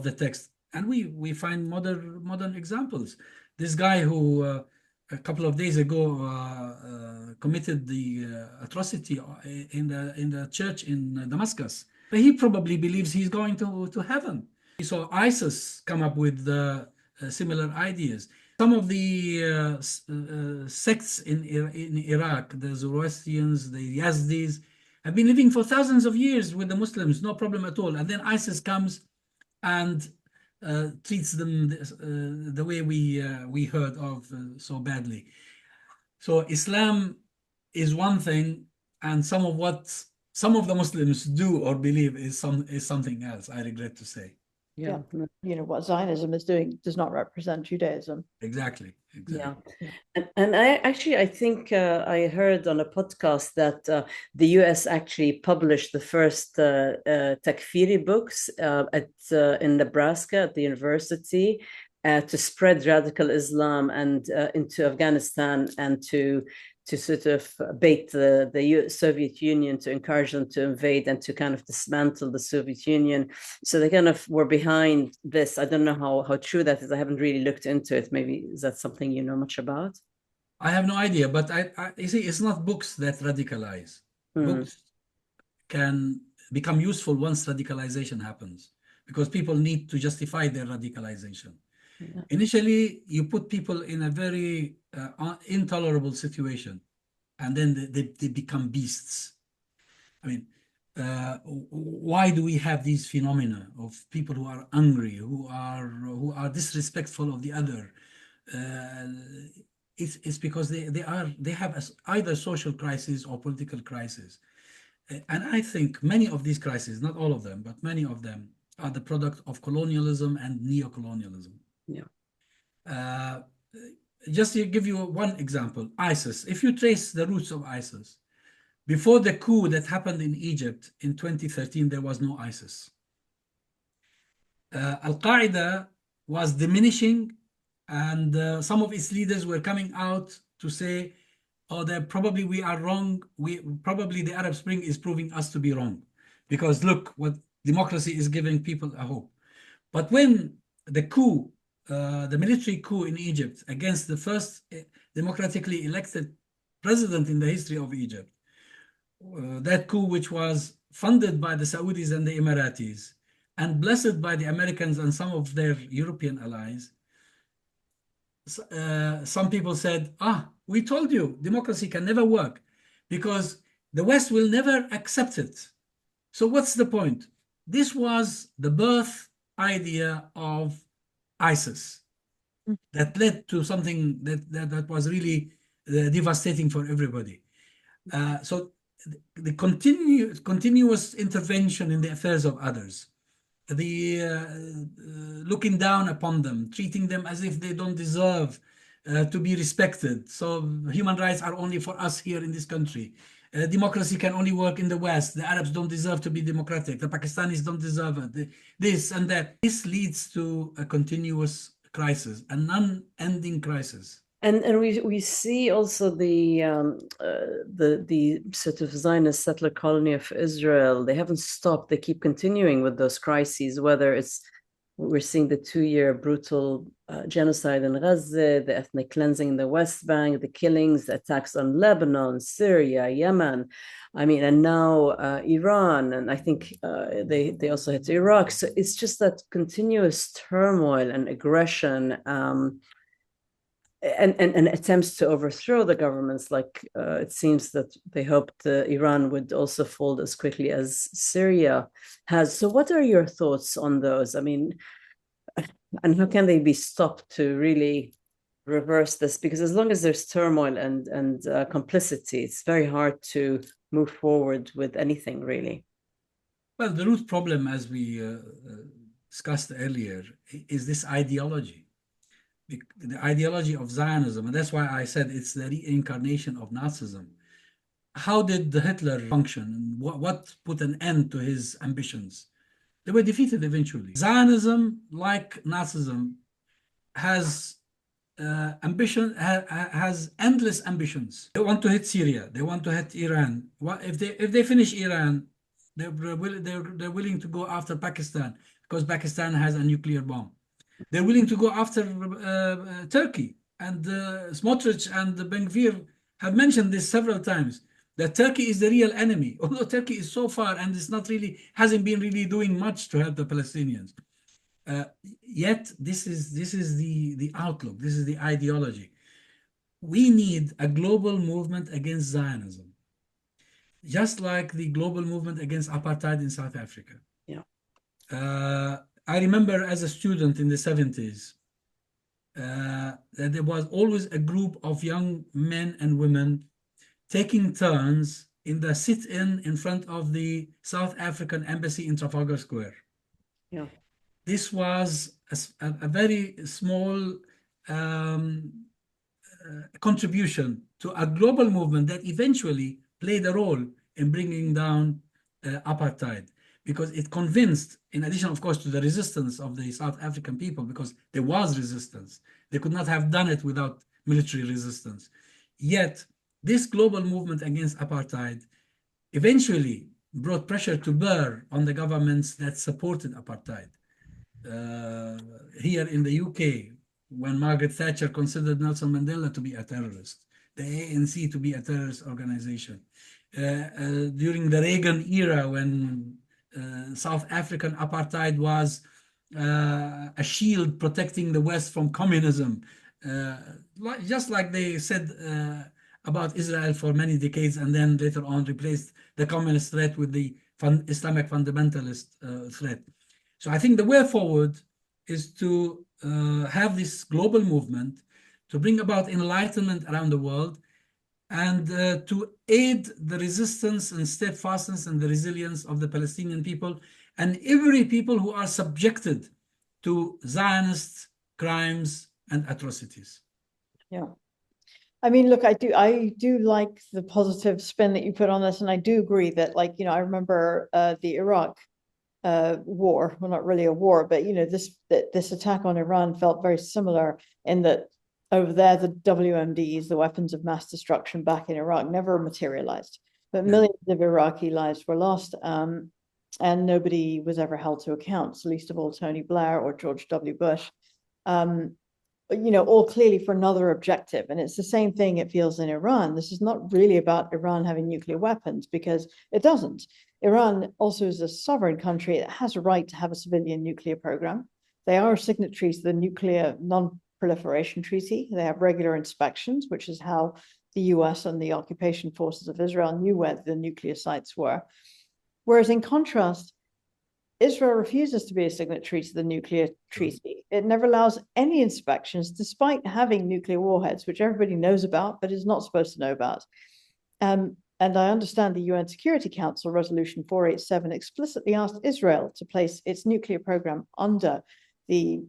the text. And we find modern examples. This guy who a couple of days ago committed the atrocity in the church in Damascus. But he probably believes he's going to heaven. He saw ISIS come up with similar ideas. Some of the sects in Iraq, the Zoroastrians, the Yazdis, have been living for thousands of years with the Muslims, no problem at all. And then ISIS comes and treats them the way we heard of so badly. So Islam is one thing, and some of the Muslims do or believe is something else, I regret to say. Yeah. You know, what Zionism is doing does not represent Judaism. Exactly. Yeah. And I think I heard on a podcast that the US actually published the first Takfiri books in Nebraska at the university to spread radical Islam and into Afghanistan and to sort of bait the Soviet Union, to encourage them to invade and to kind of dismantle the Soviet Union. So they kind of were behind this. I don't know how true that is. I haven't really looked into it. Maybe is that something you know much about? I have no idea, but you see, it's not books that radicalize. Books can become useful once radicalization happens, because people need to justify their radicalization. Yeah. Initially, you put people in a very intolerable situation, and then they become beasts. I mean, why do we have these phenomena of people who are angry, who are disrespectful of the other? It's because they have either social crisis or political crisis. And I think many of these crises, not all of them, but many of them, are the product of colonialism and neocolonialism. Yeah. Just to give you one example, ISIS. If you trace the roots of ISIS, before the coup that happened in Egypt in 2013, there was no ISIS. Al-Qaeda was diminishing, and some of its leaders were coming out to say, oh, probably we are wrong. Probably the Arab Spring is proving us to be wrong, because look what democracy is giving people a hope. But when the coup, the military coup in Egypt against the first democratically elected president in the history of Egypt, that coup, which was funded by the Saudis and the Emiratis and blessed by the Americans and some of their European allies, some people said, we told you democracy can never work because the West will never accept it. So what's the point? This was the birth idea of ISIS that led to something that was really devastating for everybody. So the continuous intervention in the affairs of others, the looking down upon them, treating them as if they don't deserve to be respected. So human rights are only for us here in this country. Democracy can only work in the West. The Arabs don't deserve to be democratic. The Pakistanis don't deserve it. This and that. This leads to a continuous crisis, an unending crisis. And we see also the sort of Zionist settler colony of Israel. They haven't stopped. They keep continuing with those crises, whether it's we're seeing the 2-year brutal genocide in Gaza, the ethnic cleansing in the West Bank, the killings, the attacks on Lebanon, Syria, Yemen. I mean, and now Iran, and I think they also hit Iraq. So it's just that continuous turmoil and aggression and attempts to overthrow the governments. Like it seems that they hoped Iran would also fold as quickly as Syria has. So what are your thoughts on those? I mean, and how can they be stopped to really reverse this? Because as long as there's turmoil and complicity, it's very hard to move forward with anything, really. Well, the root problem, as we discussed earlier, is this ideology. The ideology of Zionism, and that's why I said it's the reincarnation of Nazism. How did Hitler function, and what put an end to his ambitions? They were defeated eventually. Zionism, like Nazism, has has endless ambitions. They want to hit Syria. They want to hit Iran. If they finish Iran, they're willing to go after Pakistan because Pakistan has a nuclear bomb. They're willing to go after Turkey. And Smotrich and Ben-Gvir have mentioned this several times, that Turkey is the real enemy, although Turkey is so far and it's not really, hasn't been really doing much to help the Palestinians. Yet this is the outlook, this is the ideology. We need a global movement against Zionism, just like the global movement against apartheid in South Africa. Yeah. I remember as a student in the 70s, that there was always a group of young men and women taking turns in the sit-in in front of the South African embassy in Trafalgar Square. Yeah. This was a very small contribution to a global movement that eventually played a role in bringing down apartheid, because it convinced, in addition, of course, to the resistance of the South African people, because there was resistance. They could not have done it without military resistance. Yet, this global movement against apartheid eventually brought pressure to bear on the governments that supported apartheid. Here in the UK, when Margaret Thatcher considered Nelson Mandela to be a terrorist, the ANC to be a terrorist organization. During the Reagan era, when South African apartheid was a shield protecting the West from communism, just like they said about Israel for many decades, and then later on replaced the communist threat with the Islamic fundamentalist threat. So I think the way forward is to have this global movement to bring about enlightenment around the world, and to aid the resistance and steadfastness and the resilience of the Palestinian people and every people who are subjected to Zionist crimes and atrocities. Yeah. I mean, look, I do like the positive spin that you put on this, and I do agree that, like, I remember the Iraq war, well, not really a war, but this attack on Iran felt very similar in that over there, the WMDs, the weapons of mass destruction back in Iraq, never materialized, but millions of Iraqi lives were lost, and nobody was ever held to account, so least of all Tony Blair or George W. Bush, all clearly for another objective. And it's the same thing, it feels, in Iran. This is not really about Iran having nuclear weapons, because it doesn't. Iran also is a sovereign country. It has a right to have a civilian nuclear program. They are signatories to the Nuclear Non-Proliferation Treaty. They have regular inspections, which is how the US and the occupation forces of Israel knew where the nuclear sites were. Whereas in contrast, Israel refuses to be a signatory to the nuclear treaty. It never allows any inspections, despite having nuclear warheads, which everybody knows about, but is not supposed to know about. And I understand the UN Security Council Resolution 487 explicitly asked Israel to place its nuclear program under the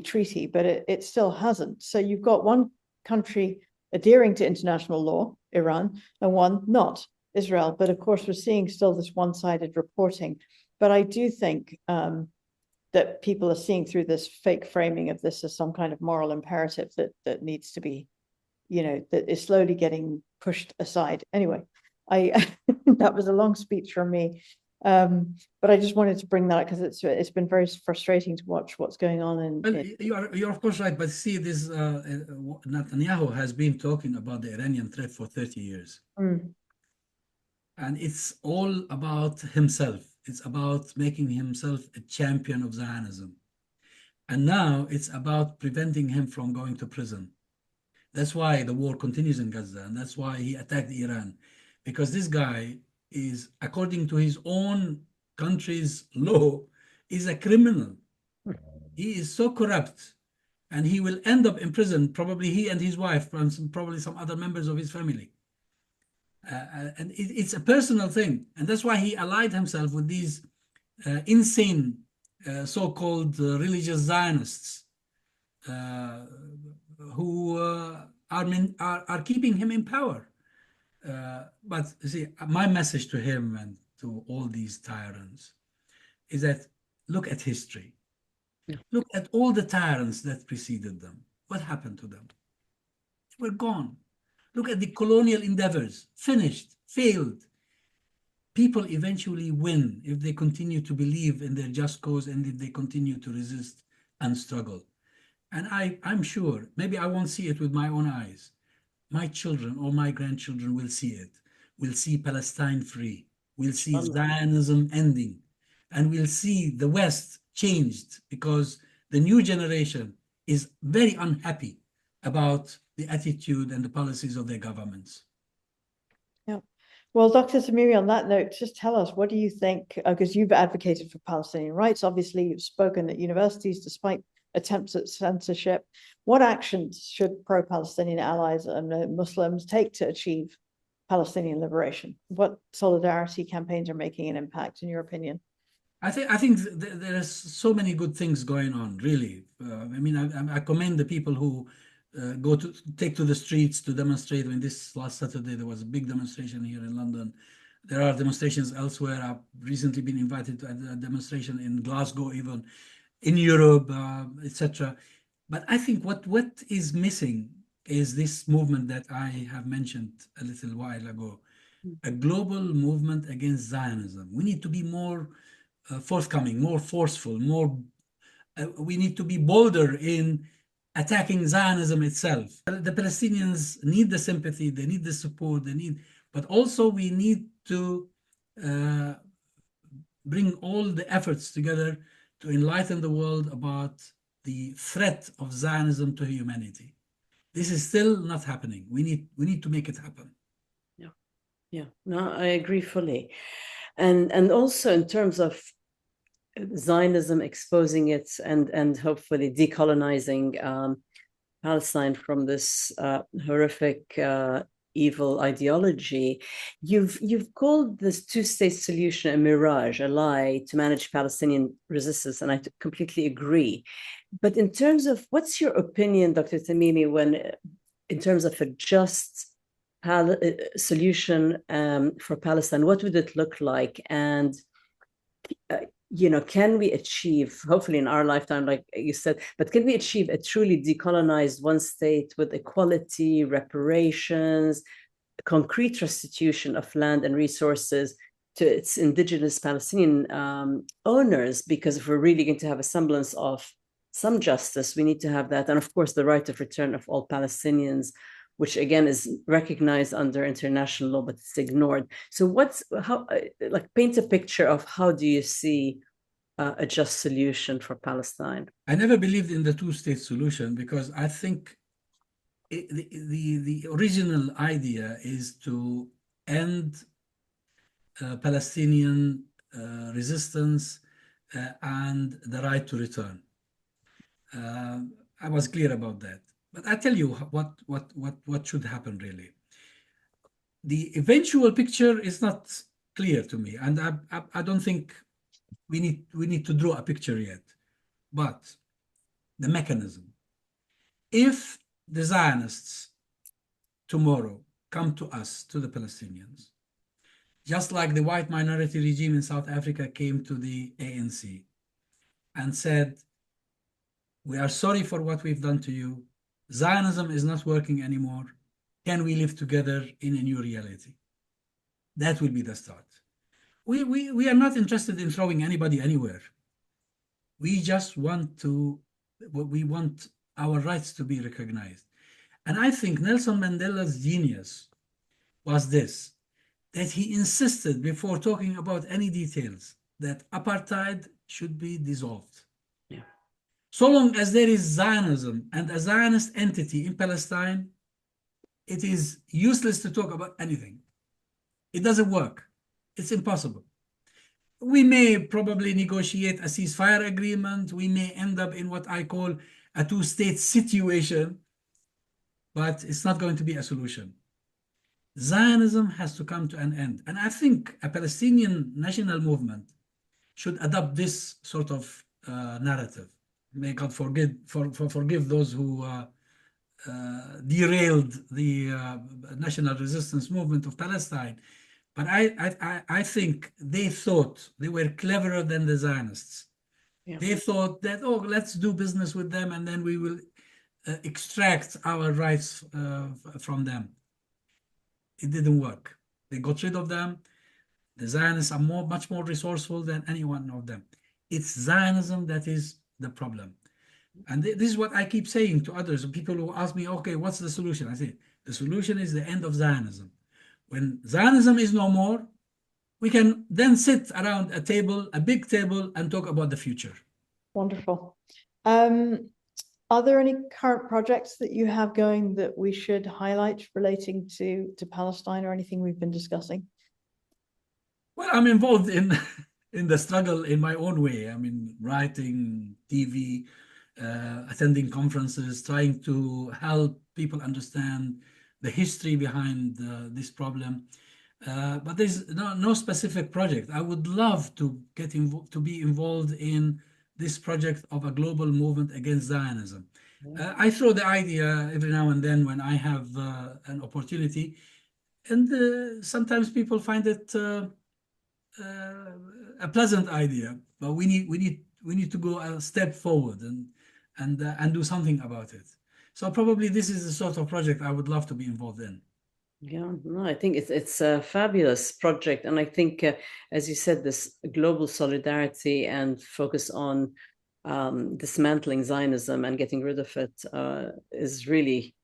treaty, but it still hasn't. So you've got one country adhering to international law, Iran, and one not, Israel. But of course, we're seeing still this one-sided reporting. But I do think that people are seeing through this fake framing of this as some kind of moral imperative that needs to be, that is slowly getting pushed aside. Anyway, that was a long speech from me, but I just wanted to bring that up because it's been very frustrating to watch what's going on. Well, you're of course right, but see, this Netanyahu has been talking about the Iranian threat for 30 years. And it's all about himself. It's about making himself a champion of Zionism. And now it's about preventing him from going to prison. That's why the war continues in Gaza, and that's why he attacked Iran. Because this guy is, according to his own country's law, is a criminal. He is so corrupt, and he will end up in prison, probably he and his wife, and probably some other members of his family. And it's a personal thing. And that's why he allied himself with these insane so-called religious Zionists who are keeping him in power. But see, my message to him and to all these tyrants is that look at history. Yeah. Look at all the tyrants that preceded them. What happened to them? They were gone. Look at the colonial endeavors, finished, failed. People eventually win if they continue to believe in their just cause and if they continue to resist and struggle. And I'm sure, maybe I won't see it with my own eyes. My children or my grandchildren will see it. We'll see Palestine free. We'll see Zionism ending. And we'll see the West changed because the new generation is very unhappy about the attitude and the policies of their governments. Yeah. Well, Dr. Tamimi, on that note, just tell us, what do you think, because you've advocated for Palestinian rights, obviously you've spoken at universities despite attempts at censorship. What actions should pro-Palestinian allies and Muslims take to achieve Palestinian liberation? What solidarity campaigns are making an impact, in your opinion? I think there are so many good things going on, really. I commend the people who take to the streets to demonstrate. I mean, this last Saturday, there was a big demonstration here in London. There are demonstrations elsewhere. I've recently been invited to a demonstration in Glasgow, even in Europe, etc. But I think what is missing is this movement that I have mentioned a little while ago, a global movement against Zionism. We need to be more forthcoming, more forceful, we need to be bolder in attacking Zionism itself. The Palestinians need the sympathy, they need the support, but also we need to bring all the efforts together to enlighten the world about the threat of Zionism to humanity. This is still not happening. We need to make it happen. Yeah, no, I agree fully. And also in terms of Zionism exposing it and hopefully decolonizing Palestine from this horrific evil ideology, you've called this two-state solution a mirage, a lie to manage Palestinian resistance, and I completely agree. But in terms of, what's your opinion, Dr. Tamimi, in terms of a just solution for Palestine, what would it look like? And can we achieve, hopefully in our lifetime, like you said, but can we achieve a truly decolonized one state with equality, reparations, concrete restitution of land and resources to its indigenous Palestinian owners? Because if we're really going to have a semblance of some justice, we need to have that. And of course, the right of return of all Palestinians, which again is recognized under international law, but it's ignored. So paint a picture of how do you see a just solution for Palestine? I never believed in the two-state solution because I think the original idea is to end Palestinian resistance, and the right to return. I was clear about that. But I tell you what should happen really. The eventual picture is not clear to me, and I don't think we need to draw a picture yet. But the mechanism, if the Zionists tomorrow come to us, to the Palestinians, just like the white minority regime in South Africa came to the ANC and said, we are sorry for what we've done to you. Zionism is not working anymore. Can we live together in a new reality? That will be the start. We are not interested in throwing anybody anywhere. We just want our rights to be recognized. And I think Nelson Mandela's genius was this, that he insisted before talking about any details that apartheid should be dissolved. Yeah. So long as there is Zionism and a Zionist entity in Palestine, it is useless to talk about anything. It doesn't work. It's impossible. We may probably negotiate a ceasefire agreement. We may end up in what I call a two-state situation, but it's not going to be a solution. Zionism has to come to an end. And I think a Palestinian national movement should adopt this sort of narrative. May God forgive those who derailed the national resistance movement of Palestine. But I think they thought they were cleverer than the Zionists. Yeah. They thought that, oh, let's do business with them and then we will extract our rights from them. It didn't work. They got rid of them. The Zionists are much more resourceful than any one of them. It's Zionism that is the problem. And this is what I keep saying to others, people who ask me, okay, what's the solution? I say, the solution is the end of Zionism. When Zionism is no more, we can then sit around a table, a big table, and talk about the future. Wonderful. Are there any current projects that you have going that we should highlight relating to Palestine or anything we've been discussing? Well, I'm involved in the struggle in my own way. I mean, writing, TV, attending conferences, trying to help people understand the history behind this problem. But there's no specific project. I would love to be involved in this project of a global movement against Zionism. I throw the idea every now and then when I have an opportunity, and sometimes people find it a pleasant idea. But we need to go a step forward and do something about it. So probably this is the sort of project I would love to be involved in. Yeah, no, I think it's a fabulous project. And I think, as you said, this global solidarity and focus on dismantling Zionism and getting rid of it is really,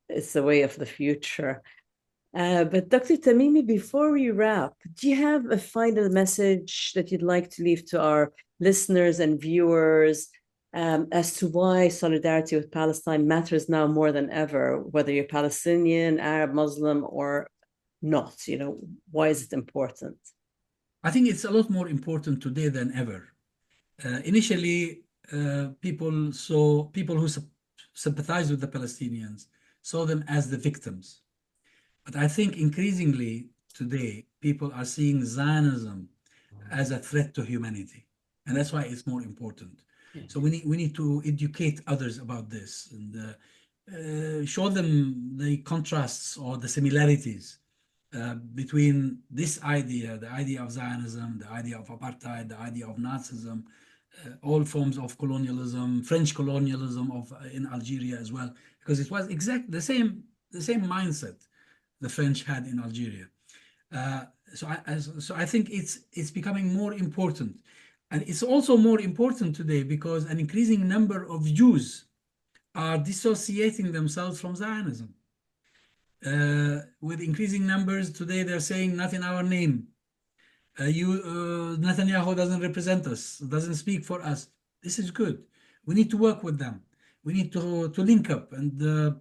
it's the way of the future. But Dr. Tamimi, before we wrap, do you have a final message that you'd like to leave to our listeners and viewers as to why solidarity with Palestine matters now more than ever, whether you're Palestinian, Arab, Muslim, or not? Why is it important? I think it's a lot more important today than ever. Initially, people who sympathize with the Palestinians saw them as the victims. But I think increasingly today, people are seeing Zionism as a threat to humanity. And that's why it's more important. Yeah. So we need to educate others about this and show them the contrasts or the similarities between this idea, the idea of Zionism, the idea of apartheid, the idea of Nazism, all forms of colonialism, French colonialism in Algeria as well, because it was exactly the same mindset the French had in Algeria. So I think it's becoming more important. And it's also more important today because an increasing number of Jews are dissociating themselves from Zionism. With increasing numbers today, they're saying, not in our name. Netanyahu doesn't represent us, doesn't speak for us. This is good. We need to work with them. We need to link up, and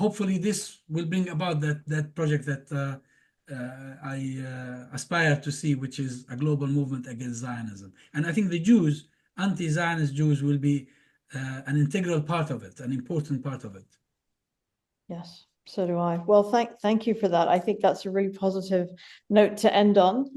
hopefully this will bring about that project that aspire to see, which is a global movement against Zionism. And I think the Jews, anti-Zionist Jews, will be an integral part of it, an important part of it. Yes, so do I. Well, thank you for that. I think that's a really positive note to end on.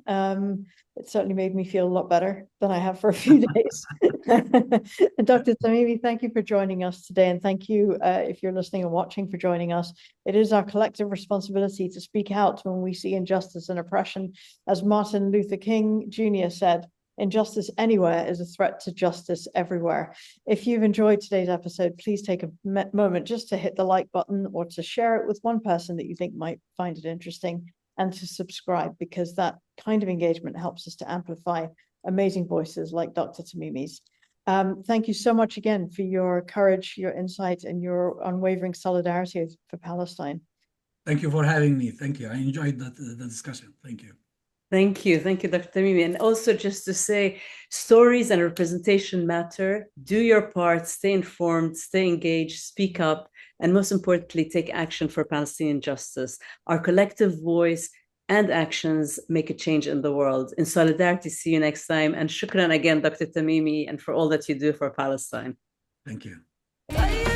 It certainly made me feel a lot better than I have for a few days. And Dr. Tamimi, thank you for joining us today. And thank you, if you're listening and watching, for joining us. It is our collective responsibility to speak out when we see injustice and oppression. As Martin Luther King Jr. said, injustice anywhere is a threat to justice everywhere. If you've enjoyed today's episode, please take a moment just to hit the like button or to share it with one person that you think might find it interesting, and to subscribe, because that kind of engagement helps us to amplify amazing voices like Dr. Tamimi's. Thank you so much again for your courage, your insight, and your unwavering solidarity for Palestine. Thank you for having me. Thank you. I enjoyed the discussion. Thank you. Thank you, Dr. Tamimi. And also, just to say, stories and representation matter. Do your part, stay informed, stay engaged, speak up, and most importantly, take action for Palestinian justice. Our collective voice and actions make a change in the world. In solidarity, see you next time. And shukran again, Dr. Tamimi, and for all that you do for Palestine. Thank you.